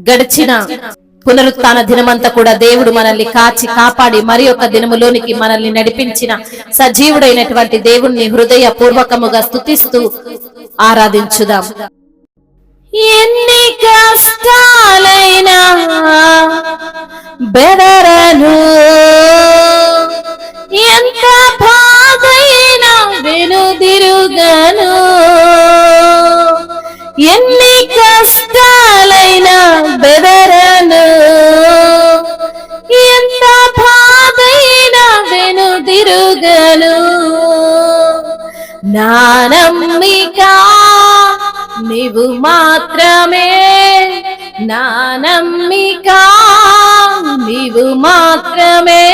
గడిచిన పునరుత్థాన దినమంతా కూడా దేవుడు మనల్ని కాచి కాపాడి మరి ఒక దినములోనికి మనల్ని నడిపించిన సజీవుడైనటువంటి దేవుణ్ణి హృదయ పూర్వకముగా స్తుతిస్తూ ఆరాధించుదాం. ఎన్ని కష్టాలైనా బెదరను, ఎంత బాధైనా వెనుదిరుగను. ఎన్ని కష్టాలైనా బెదరను, ఎంత బాధైనా వెనుదిరుగను. నా నమ్మిక నీవు మాత్రమే, నా నమ్మిక నీవు మాత్రమే.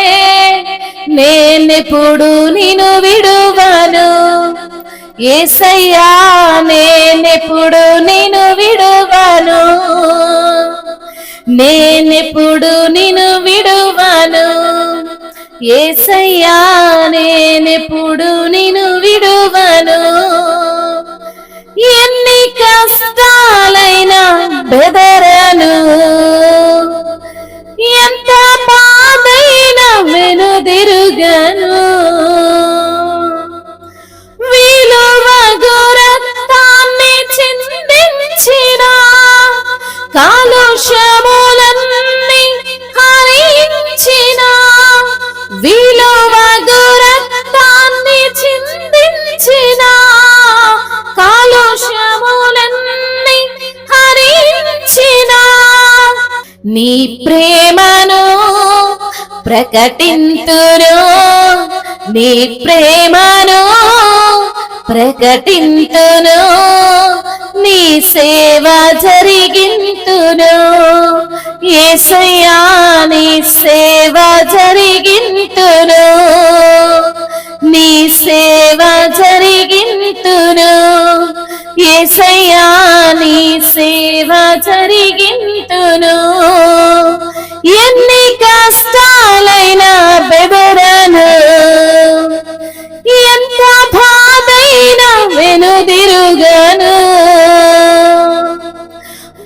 నేనెప్పుడు నిన్ను విడువను యేసయ్యా, నేనెప్పుడు నిన్ను విడువను, నేనెప్పుడు నిన్ను విడువను యేసయ్యా, నేనెప్పుడు నిన్ను విడువను. ఎన్ని కష్టాలైనా బెదరను, ఎంత బాధైనా వెనుదిరుగను. విలువగు రక్తాన్ని చిందించిన, కాలుష్యములన్నీ హరించిన, విలువగు రక్తాన్ని చిందించిన, కాలుష్యములన్నీ హరించిన. నీ ప్రేమను ప్రకటింతును, నీ ప్రేమను ప్రకటింతును, నీ సేవ జరిగింతును యేసయ్యా, నీ సేవ జరిగింతును, నీ సేవ జరిగింతును యేసయ్యా, నీ సేవ జరిగింతును. ఎన్ని కష్టాలైనా బెదరను, ఎంత బాధైనా వెనుదిరుగను.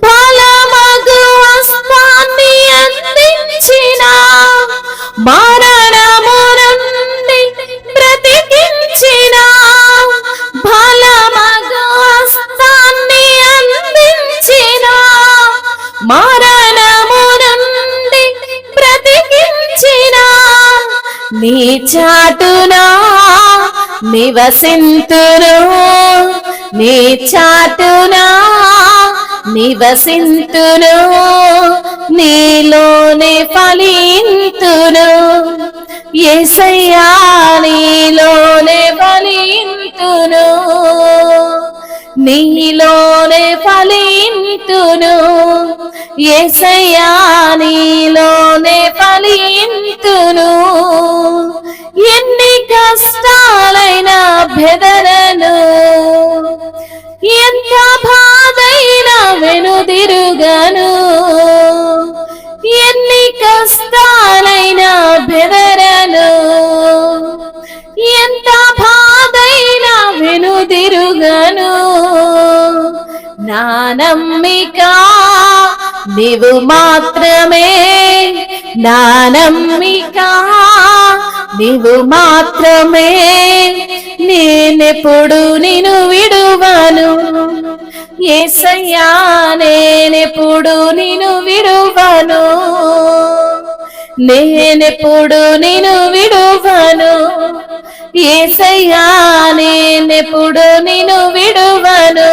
బలమగు హస్తాన్ని అందించిన, మరణము నుండి బ్రతికించిన, బలమగు హస్తాన్ని అందించిన, మరణము నుండి బ్రతికించిన. నీ చాటునా నివసింతును, నీ చాటునా నివసింతును, నీలోనే ఫలింతును యేసయ్యా, నీలోనే ఫలింతును, నీలోనే ఫలింతును యేసయ్యా, నీలోనే ఫలింతును. ఎన్ని కష్టాలైనా బెదరను, ఎంత బాధైనా వెనుదిరుగను. ఎన్ని కష్టాలైనా బెదరను, ఎంత బాధైనా వెనుదిరుగను. నా నమ్మిక నీవు మాత్రమే, నా నమ్మిక నీవు మాత్రమే. నేనెప్పుడు నిన్ను విడువను యేసయ్యా, నేనెప్పుడు నిన్ను విడువను, నేనెప్పుడు నిన్ను విడువను యేసయ్యా, నేనెప్పుడు నిన్ను విడువను.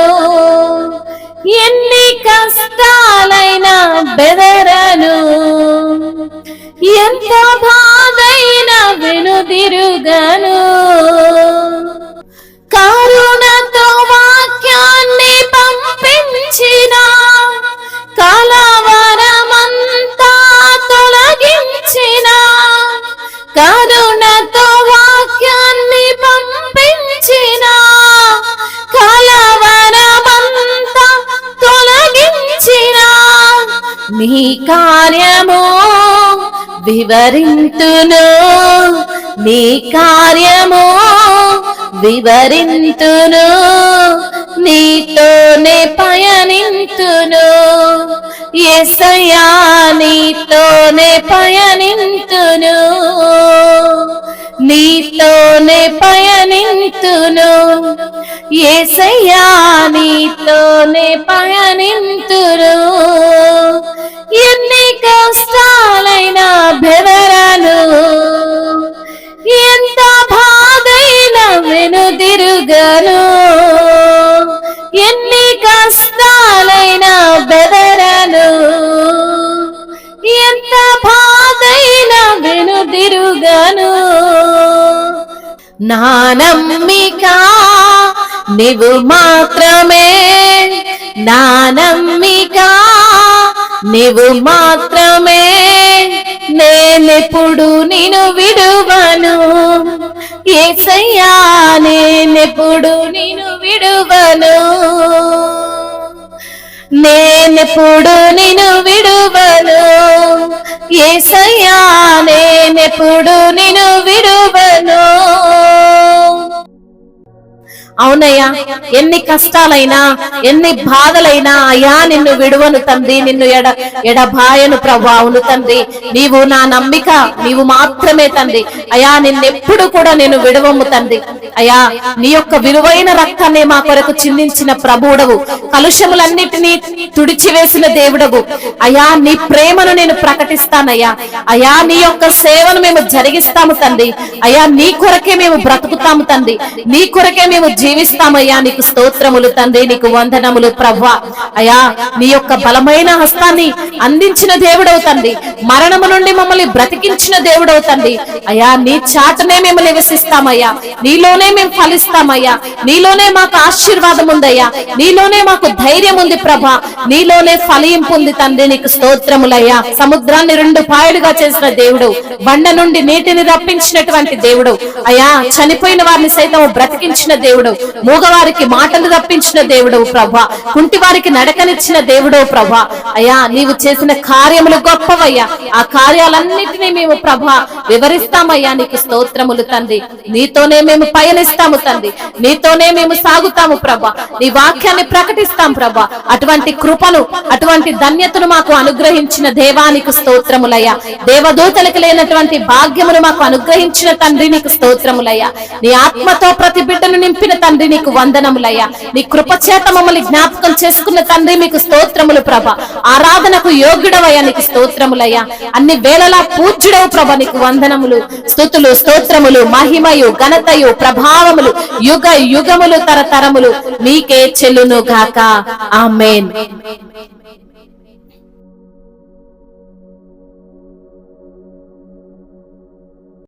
ఎన్ని కష్టాలైనా బెదరను, ఎంత బాధైనా వెనుదిరుగను. కరుణతో వాక్యాన్ని పంపించిన, కలవరమంతా తొలగించిన, కరుణతో వాక్యాన్ని పంపించిన, కలవరమంతా తొలగించిన. నీ కార్యము వివరింతును, నీ కార్యము వివరింతును, నీతోనే పయనింతును యేసయ్యా నీతోనే పయనింతును, నీతోనే పయనింతును, యేసయ్యా నీతోనే పయనింతును. ఎన్ని కష్టాలైనా బెదరను, ఎంత బాధైనా వెనుదిరుగను, ఎన్ని కష్టాలైనా బెదరను, ఎంత బాధైనా వెనుదిరుగను. నా నమ్మిక నీవు మాత్రమే, నా నమ్మిక నీవు మాత్రమే, నేనెప్పుడు నిన్ను విడువను, యేసయ్యా నేనెప్పుడు నిన్ను విడువను, నేనెప్పుడు నిన్ను విడువను, యేసయ్యా నేనెప్పుడు నిన్ను విడువను. అవునయ్యా, ఎన్ని కష్టాలైనా ఎన్ని బాధలైనా అయ్యా నిన్ను విడువను తండ్రి, నిన్ను ఎడబాయను ప్రభా. అవును తండ్రి, నీవు నా నమ్మిక, నీవు మాత్రమే తండ్రి. అయ్యా నిన్నెప్పుడు కూడా నేను విడువము తండ్రి. అయ్యా నీ యొక్క విలువైన రక్తాన్ని మా కొరకు చిందించిన ప్రభువుడవు, కలుషములన్నిటినీ తుడిచివేసిన దేవుడవు. అయ్యా నీ ప్రేమను నేను ప్రకటిస్తానయ్యా. అయ్యా నీ యొక్క సేవను మేము జరిగిస్తాము తండ్రి. అయ్యా నీ కొరకే మేము బ్రతుకుతాము తండ్రి, నీ కొరకే మేము జీవిస్తామయ్యా. నీకు స్తోత్రములు తండ్రి, నీకు వందనములు ప్రభువా. అయ్యా నీ యొక్క బలమైన హస్తాన్ని అందించిన దేవుడవు తండ్రి, మరణము నుండి మమ్మల్ని బ్రతికించిన దేవుడవు తండ్రి. అయ్యా నీ చాటునే మేము నివసిస్తామయ్యా, నీలోనే మేము ఫలిస్తామయ్యా, నీలోనే మాకు ఆశీర్వాదం ఉందయ్యా, నీలోనే మాకు ధైర్యం ఉంది ప్రభా, నీలోనే ఫలింపు ఉంది తండ్రి. నీకు స్తోత్రములయ్యా. సముద్రాన్ని 2 పాయలుగా చేసిన దేవుడు, బండ నుండి నీటిని రప్పించినటువంటి దేవుడు. అయ్యా చనిపోయిన వారిని సైతం బ్రతికించిన దేవుడు, మూగవారికి మాటలు రప్పించిన దేవుడు ప్రభా, కుంటి వారికి నడకనిచ్చిన దేవుడు ప్రభా. అయ్యా నీవు చేసిన కార్యములు గొప్పవయ్యా, ఆ కార్యాలన్నిటినీ మేము ప్రభా వివరిస్తామయ్యా. నీకు స్తోత్రములు తండ్రి. నీతోనే మేము పయనిస్తాము తండ్రి, నీతోనే మేము సాగుతాము ప్రభా, నీ వాక్యాన్ని ప్రకటిస్తాం ప్రభా. అటువంటి కృపను, అటువంటి ధన్యతను మాకు అనుగ్రహించిన దేవానికి స్తోత్రములయ్యా. దేవదూతలకు లేనటువంటి భాగ్యమును మాకు అనుగ్రహించిన తండ్రి నీకు స్తోత్రములయ్యా. నీ ఆత్మతో ప్రతి బిడ్డను నింపిన తండ్రి నీకు వందనములయ్యా. నీ కృపచేత మమ్మల్ని జ్ఞాపకం చేసుకున్న తండ్రి మీకు స్తోత్రములు ప్రభా. ఆరాధనకు యోగ్యుడవయ్యా, నీకు స్తోత్రములయ్యా. అన్ని వేళలా పూజ్యుడవు ప్రభా, నీకు వందనములు, స్తుతులు, స్తోత్రములు, మహిమయు, ఘనతయు, ప్రభావములు యుగ యుగములు తరతరములు మీకే చెల్లును గాక. ఆమేన్.